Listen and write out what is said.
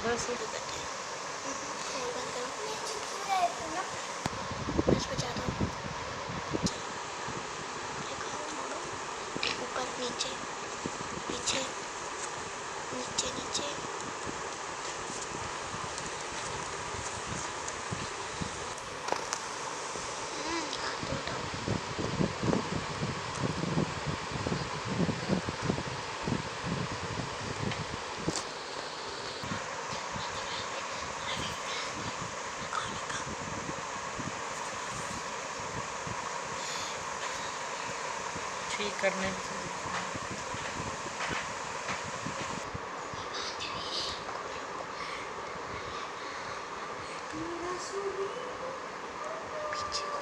बस फोन बंद करो, बस बजा दो। दिखाओ, मोड़ो, ऊपर नीचे, पीछे, नीचे नीचे। हाथ उठाओ। ठीक करने पीछे